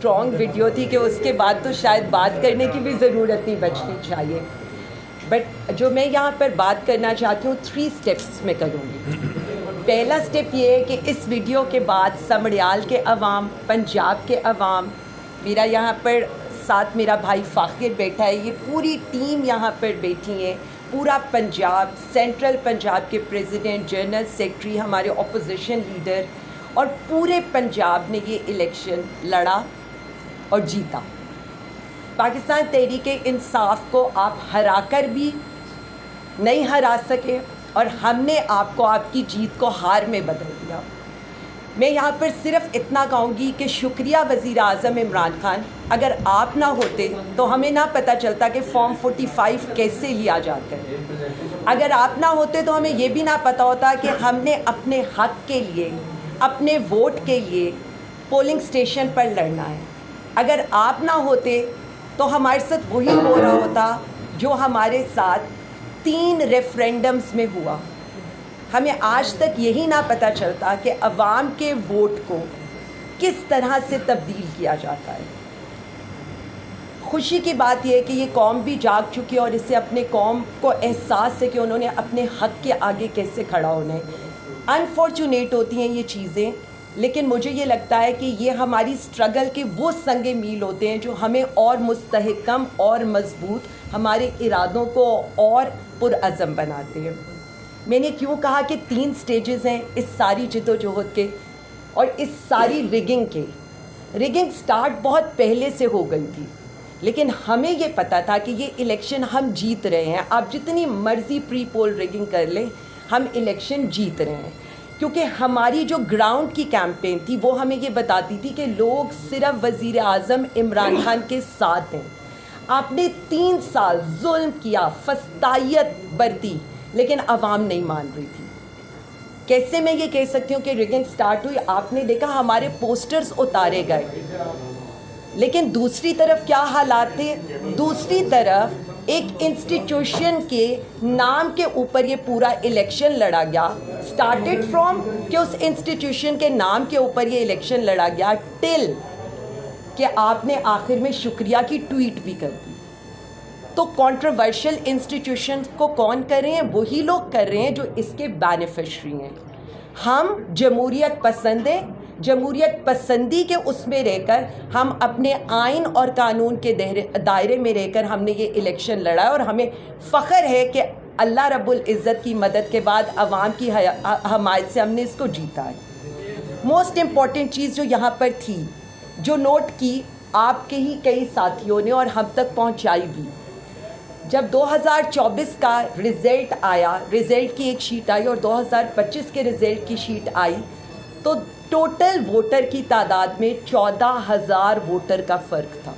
Strong video थी कि उसके बाद तो शायद बात करने की भी ज़रूरत नहीं बचनी चाहिए। बट जो मैं यहाँ पर बात करना चाहती हूँ 3 स्टेप्स में करूँगी। पहला स्टेप ये है कि इस वीडियो के बाद समड़ियाल के अवाम, पंजाब के अवाम, मेरा यहाँ पर साथ मेरा भाई फ़ाखिर बैठा है, ये पूरी टीम यहाँ पर बैठी है, पूरा पंजाब, सेंट्रल पंजाब के प्रेसिडेंट, जनरल सेक्रेटरी, हमारे अपोजिशन लीडर और पूरे पंजाब ने ये इलेक्शन लड़ा और जीता। पाकिस्तान तहरीक-ए-इंसाफ को आप हराकर भी नहीं हरा सके और हमने आपको आपकी जीत को हार में बदल दिया। मैं यहाँ पर सिर्फ इतना कहूँगी कि शुक्रिया वज़ीर आज़म इमरान खान, अगर आप ना होते तो हमें ना पता चलता कि फॉर्म 45 कैसे लिया जाता है। अगर आप ना होते तो हमें ये भी ना पता होता कि हमने अपने हक़ के लिए, अपने वोट के लिए पोलिंग स्टेशन पर लड़ना है। अगर आप ना होते तो हमारे साथ वही हो रहा होता जो हमारे साथ 3 रेफरेंडम्स में हुआ। हमें आज तक यही ना पता चलता कि अवाम के वोट को किस तरह से तब्दील किया जाता है। खुशी की बात यह है कि ये कौम भी जाग चुकी है और इससे अपने कौम को एहसास है कि उन्होंने अपने हक़ के आगे कैसे खड़ा होना है। अनफॉर्चुनेट होती हैं ये चीज़ें, लेकिन मुझे ये लगता है कि ये हमारी स्ट्रगल के वो संगे मील होते हैं जो हमें और मुस्तहकम और मजबूत, हमारे इरादों को और पुरअज़म बनाते हैं। मैंने क्यों कहा कि 3 स्टेजेस हैं इस सारी जद्दोजहद के और इस सारी रिगिंग के। रिगिंग स्टार्ट बहुत पहले से हो गई थी, लेकिन हमें ये पता था कि ये इलेक्शन हम जीत रहे हैं। आप जितनी मर्ज़ी प्री पोल रिगिंग कर लें, हम इलेक्शन जीत रहे हैं, क्योंकि हमारी जो ग्राउंड की कैंपेन थी वो हमें ये बताती थी कि लोग सिर्फ वज़ीर आज़म इमरान खान के साथ हैं। आपने 3 साल जुल्म किया, फस्तायत बरती, लेकिन अवाम नहीं मान रही थी। कैसे मैं ये कह सकती हूँ कि रिगिंग स्टार्ट हुई? आपने देखा हमारे पोस्टर्स उतारे गए, लेकिन दूसरी तरफ क्या हालात थे? दूसरी तरफ एक इंस्टीट्यूशन के नाम के ऊपर ये पूरा इलेक्शन लड़ा गया। स्टार्टेड फ्रॉम कि उस इंस्टीट्यूशन के नाम के ऊपर ये इलेक्शन लड़ा गया, टिल कि आपने आखिर में शुक्रिया की ट्वीट भी कर दी। तो कंट्रोवर्शियल इंस्टीट्यूशन को कौन कर रहे हैं? वही लोग कर रहे हैं जो इसके बेनिफिशरी हैं। हम जमहूरियत पसंद हैं, जमहूरियत पसंदी के उसमें रहकर हम अपने आइन और कानून के दायरे में रहकर हमने ये इलेक्शन लड़ा और हमें फ़ख्र है कि अल्लाह रब्बुल इज़्ज़त की मदद के बाद अवाम की हमायत से हमने इसको जीता है। मोस्ट इम्पॉर्टेंट चीज़ जो यहाँ पर थी, जो नोट की आपके ही कई साथियों ने और हम तक पहुँचाई भी, जब 2024 का रिज़ल्ट आया, रिज़ल्ट की एक शीट आई और 2025 के रिज़ल्ट की शीट आई, तो टोटल वोटर की तादाद में 14,000 वोटर का फ़र्क था।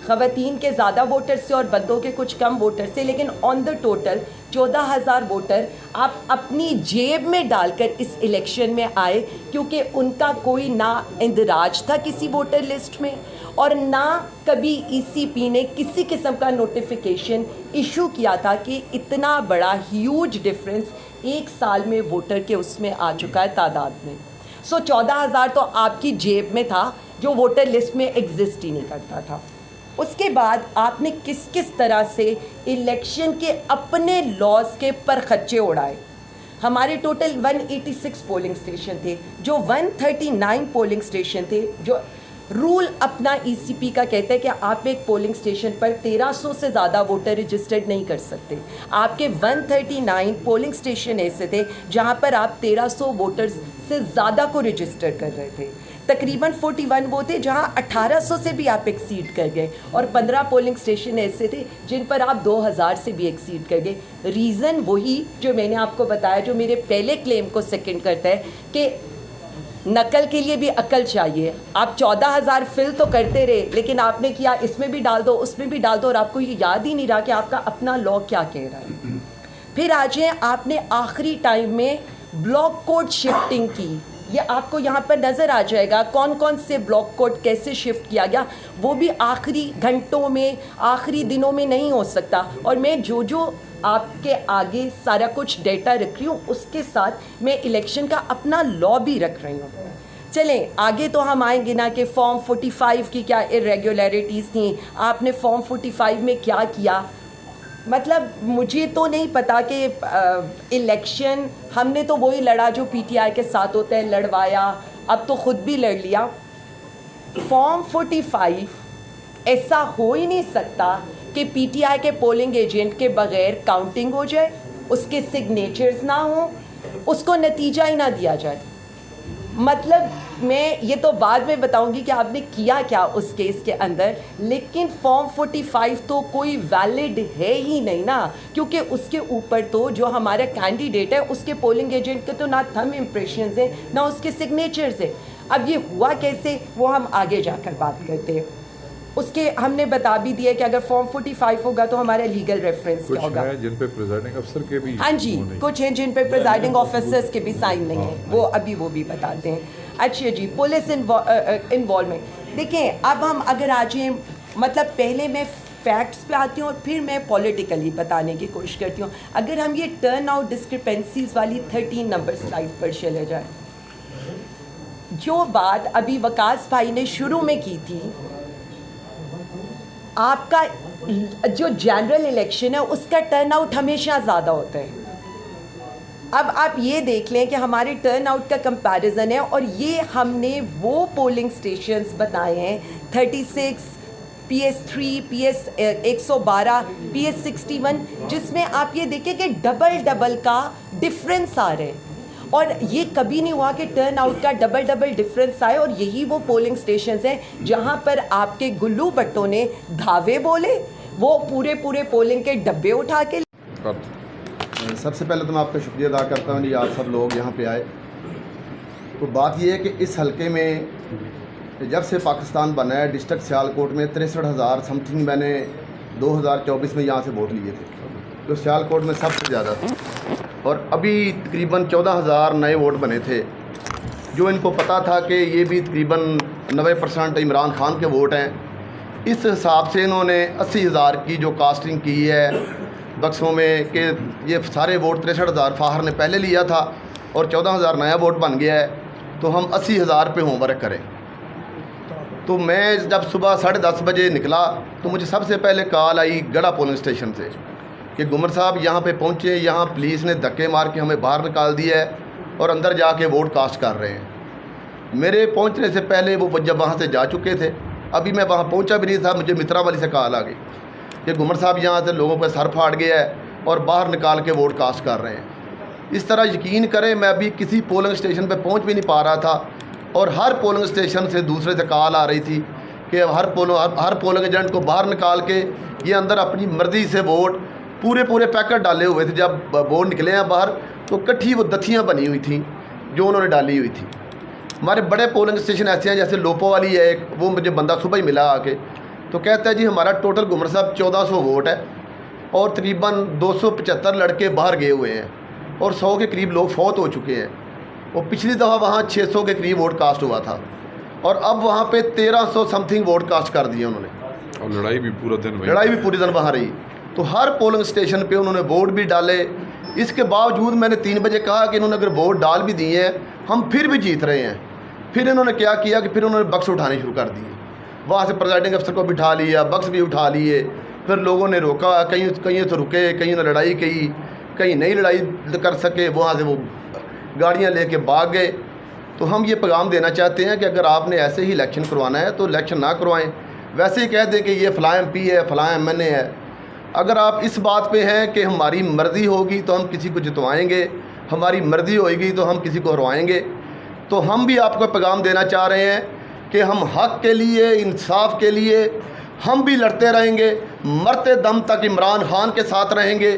ख़वातीन के ज़्यादा वोटर से और बंदों के कुछ कम वोटर से, लेकिन ऑन द टोटल 14,000 वोटर आप अपनी जेब में डालकर इस इलेक्शन में आए, क्योंकि उनका कोई ना इंदराज था किसी वोटर लिस्ट में और ना कभी ईसीपी ने किसी किस्म का नोटिफिकेशन इशू किया था कि इतना बड़ा ह्यूज डिफरेंस 1 साल में वोटर के उसमें आ चुका है तादाद में। सो 14,000 तो आपकी जेब में था जो वोटर लिस्ट में एग्जिस्ट ही नहीं करता था। उसके बाद आपने किस किस तरह से इलेक्शन के अपने लॉज के परखच्चे उड़ाए। हमारे टोटल 186 पोलिंग स्टेशन थे, जो 139 पोलिंग स्टेशन थे, जो रूल अपना ईसीपी का कहते हैं कि आप एक पोलिंग स्टेशन पर 1300 से ज़्यादा वोटर रजिस्टर्ड नहीं कर सकते। आपके 139 पोलिंग स्टेशन ऐसे थे जहां पर आप 1300 वोटर्स से ज़्यादा को रजिस्टर कर रहे थे। तकरीबन 41 वो थे जहां 1800 से भी आप एक्सीड कर गए और 15 पोलिंग स्टेशन ऐसे थे जिन पर आप 2000 से भी एक्सीड कर गए। रीज़न वही जो मैंने आपको बताया, जो मेरे पहले क्लेम को सेकंड करता है कि नकल के लिए भी अकल चाहिए। आप 14,000 फिल तो करते रहे, लेकिन आपने किया इसमें भी डाल दो, उसमें भी डाल दो, और आपको ये याद ही नहीं रहा कि आपका अपना लॉ क्या कह रहा है। फिर आज आपने आखिरी टाइम में ब्लॉक कोड शिफ्टिंग की। ये आपको यहाँ पर नज़र आ जाएगा कौन कौन से ब्लॉक कोड कैसे शिफ्ट किया गया। वो भी आखिरी घंटों में, आखिरी दिनों में नहीं हो सकता। और मैं जो आपके आगे सारा कुछ डेटा रख रही हूँ, उसके साथ मैं इलेक्शन का अपना लॉ भी रख रही हूँ। चलें आगे तो हम आएंगे ना कि फॉर्म 45 की क्या इरेगुलरिटीज़ थी, आपने फॉर्म 45 में क्या किया। मतलब मुझे तो नहीं पता कि इलेक्शन हमने तो वही लड़ा जो पीटीआई के साथ होता है, लड़वाया, अब तो ख़ुद भी लड़ लिया। फॉर्म 45 ऐसा हो ही नहीं सकता कि पीटीआई के पोलिंग एजेंट के बग़ैर काउंटिंग हो जाए, उसके सिग्नेचर्स ना हो, उसको नतीजा ही ना दिया जाए। मतलब मैं ये तो बाद में बताऊंगी कि आपने किया क्या उस केस के अंदर, लेकिन फॉर्म 45 तो कोई वैलिड है ही नहीं ना, क्योंकि उसके ऊपर तो जो हमारा कैंडिडेट है उसके पोलिंग एजेंट के तो ना थंब इम्प्रेशंस हैं ना उसके सिग्नेचर्स हैं। अब ये हुआ कैसे वो हम आगे जाकर बात करते हैं। उसके हमने बता भी दिया कि अगर फॉर्म 45 होगा तो हमारा लीगल रेफरेंस क्या होगा। जिन पे प्रिजाइडिंग अफसर के भी, हाँ जी, कुछ हैं जिन पे प्रिजाइडिंग ऑफिसर्स के भी साइन नहीं है, वो अभी वो भी बताते हैं। अच्छा जी, पुलिस इन्वॉल्वमेंट देखें। अब हम अगर आ जाए, मतलब पहले मैं फैक्ट्स पे आती हूँ और फिर मैं पॉलिटिकली बताने की कोशिश करती हूँ। अगर हम ये टर्न आउट डिस्क्रिपेंसीज वाली 13 नंबर स्लाइड पर चले जाए, जो बात अभी वकास भाई ने शुरू में की थी, आपका जो जनरल इलेक्शन है उसका टर्नआउट हमेशा ज़्यादा होता है। अब आप ये देख लें कि हमारे टर्नआउट का कंपैरिजन है, और ये हमने वो पोलिंग स्टेशंस बताए हैं 36, PS3, PS 112, PS 61, जिसमें आप ये देखें कि डबल का डिफरेंस आ रहे हैं। और ये कभी नहीं हुआ कि टर्न आउट का डबल डिफरेंस आए, और यही वो पोलिंग स्टेशंस हैं जहां पर आपके गुल्लू भट्टों ने धावे बोले, वो पूरे पोलिंग के डब्बे उठा के। सबसे पहले तो मैं आपका शुक्रिया अदा करता हूँ कि आप सब लोग यहाँ पे आए। तो बात ये है कि इस हलके में जब से पाकिस्तान बना है, डिस्ट्रिक्ट सियालकोट में 63,000 समथिंग मैंने 2024 में यहाँ से वोट लिए थे, तो सियालकोट में सबसे ज़्यादा था। और अभी तकरीबन 14,000 नए वोट बने थे, जो इनको पता था कि ये भी तकरीबन 90% इमरान खान के वोट हैं। इस हिसाब से इन्होंने 80,000 की जो कास्टिंग की है बक्सों में, कि ये सारे वोट 63,000 फाहर ने पहले लिया था और 14,000 नया वोट बन गया है, तो हम 80,000 पे होमवर्क करें। तो मैं जब सुबह 10:30 बजे निकला तो मुझे सबसे पहले कॉल आई गड़ा पोलिंग स्टेशन से कि गुमर साहब यहाँ पे पहुँचे, यहाँ पुलिस ने धक्के मार के हमें बाहर निकाल दिया है और अंदर जाके वोट कास्ट कर रहे हैं। मेरे पहुँचने से पहले वो जब वहाँ से जा चुके थे, अभी मैं वहाँ पहुँचा भी नहीं था, मुझे मित्रा वाली से कॉल आ गई कि गुमर साहब यहाँ से लोगों का सर फाड़ गया है और बाहर निकाल के वोट कास्ट कर रहे हैं। इस तरह यकीन करें मैं अभी किसी पोलिंग स्टेशन पर पहुँच भी नहीं पा रहा था, और हर पोलिंग स्टेशन से दूसरे से कॉल आ रही थी कि हर पोलिंग एजेंट को बाहर निकाल के ये अंदर अपनी मर्ज़ी से वोट पूरे पैकेट डाले हुए थे। जब वोट निकले हैं बाहर तो इकट्ठी वो दथियाँ बनी हुई थी जो उन्होंने डाली हुई थी। हमारे बड़े पोलिंग स्टेशन ऐसे हैं, जैसे लोपो वाली है एक, वो मुझे बंदा सुबह ही मिला आके, तो कहता है जी हमारा टोटल गुमर साहब 1400 वोट है और तकरीबन 275 लड़के बाहर गए हुए हैं और 100 के करीब लोग फौत हो चुके हैं। और पिछली दफ़ा वहाँ 600 के करीब वोट कास्ट हुआ था और अब वहाँ पे 1300 समथिंग वोट कास्ट कर दिए उन्होंने, और लड़ाई भी पूरी दिन वहाँ रही। तो हर पोलिंग स्टेशन पे उन्होंने वोट भी डाले। इसके बावजूद मैंने 3 बजे कहा कि इन्होंने अगर वोट डाल भी दिए हैं हम फिर भी जीत रहे हैं। फिर इन्होंने क्या किया कि फिर उन्होंने बक्स उठाने शुरू कर दिए, वहाँ से प्रिजाइडिंग अफसर को बिठा लिया, बक्स भी उठा लिए। फिर लोगों ने रोका, कहीं तो रुके, कहीं ने लड़ाई की, कहीं नहीं लड़ाई कर सके, वहाँ से वो गाड़ियाँ लेके भाग गए। तो हम ये पैगाम देना चाहते हैं कि अगर आपने ऐसे ही इलेक्शन करवाना है तो इलेक्शन ना करवाएं, वैसे ही कह दें कि ये फ़लाँ MP है, फ़लाँ MNA है। अगर आप इस बात पे हैं कि हमारी मर्ज़ी होगी तो हम किसी को जितवाएंगे, हमारी मर्ज़ी होगी तो हम किसी को हरवाएंगे, तो हम भी आपको पैगाम देना चाह रहे हैं कि हम हक़ के लिए, इंसाफ के लिए हम भी लड़ते रहेंगे, मरते दम तक इमरान खान के साथ रहेंगे,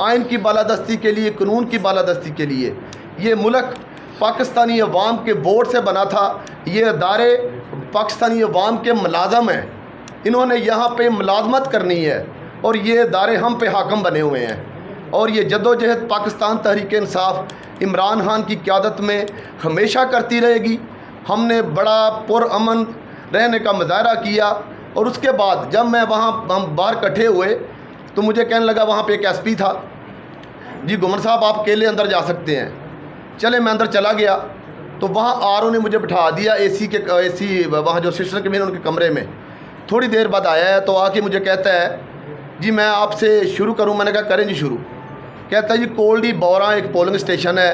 आइन की बालादस्ती के लिए, कानून की बालादस्ती के लिए। ये मुल्क पाकिस्तानी अवाम के वोट से बना था, ये अदारे पाकिस्तानी अवाम के मुलाजम हैं, इन्होंने यहाँ पे मुलाजमत करनी है और ये अदारे हम पे हाकम बने हुए हैं। और ये जद्दोजहद पाकिस्तान तहरीक इंसाफ इमरान खान की क़यादत में हमेशा करती रहेगी। हमने बड़ा पुरअमन रहने का मुजाहरा किया और उसके बाद जब मैं वहाँ हम बाहर इकट्ठे हुए तो मुझे कहने लगा, वहाँ पे एक SP था, जी गुमर साहब आप अकेले अंदर जा सकते हैं। चले मैं अंदर चला गया तो वहाँ आरओ ने मुझे बिठा दिया एसी वहाँ जो सिस्टर के मेन उनके कमरे में। थोड़ी देर बाद आया है तो आके मुझे कहता है जी मैं आपसे शुरू करूँ। मैंने कहा करें जी शुरू। कहता है जी कोल्डी बौरा एक पोलिंग स्टेशन है,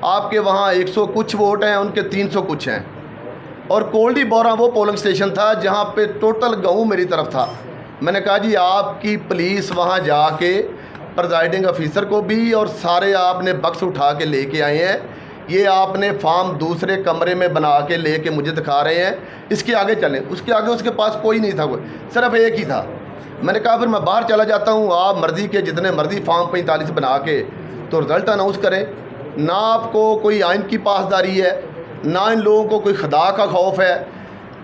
आपके वहाँ 100 कुछ वोट हैं, उनके 300 कुछ हैं। और कोल्डी बौरा वो पोलिंग स्टेशन था जहाँ पे टोटल गाँव मेरी तरफ था। मैंने कहा जी आपकी पुलिस वहाँ जाके प्रिजाइडिंग ऑफिसर को भी और सारे आपने बक्स उठा के लेके आए हैं, ये आपने फॉर्म दूसरे कमरे में बना के लेके मुझे दिखा रहे हैं, इसके आगे चलें। उसके आगे उसके पास कोई नहीं था, कोई सिर्फ एक ही था। मैंने कहा फिर मैं बाहर चला जाता हूँ, आप मर्ज़ी के जितने मर्ज़ी फॉर्म 45 बना के तो रिज़ल्ट अनाउंस करें। ना आपको कोई आइन की पासदारी है, ना इन लोगों को कोई खुदा का खौफ है।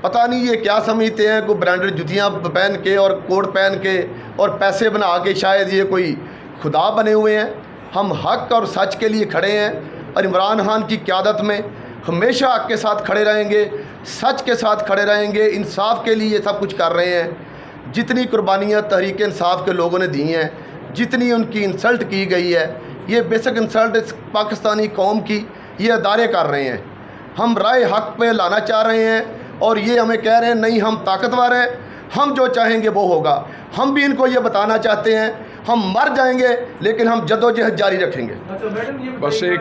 पता नहीं ये क्या समझते हैं, कोई ब्रांडेड जुतियाँ पहन के और कोट पहन के और पैसे बना के शायद ये कोई खुदा बने हुए हैं। हम हक और सच के लिए खड़े हैं और इमरान खान की क़यादत में हमेशा हक के साथ खड़े रहेंगे, सच के साथ खड़े रहेंगे, इंसाफ के लिए सब कुछ कर रहे हैं। जितनी कुर्बानियाँ तहरीक इंसाफ के लोगों ने दी हैं, जितनी उनकी इंसल्ट की गई है, ये बेशक इंसल्ट इस पाकिस्तानी कौम की ये अदारे कर रहे हैं। हम राय हक पे लाना चाह रहे हैं और ये हमें कह रहे हैं नहीं हम ताकतवर हैं, हम जो चाहेंगे वो होगा। हम भी इनको ये बताना चाहते हैं हम मर जाएंगे लेकिन हम जद्दोजहद जारी रखेंगे। बस एक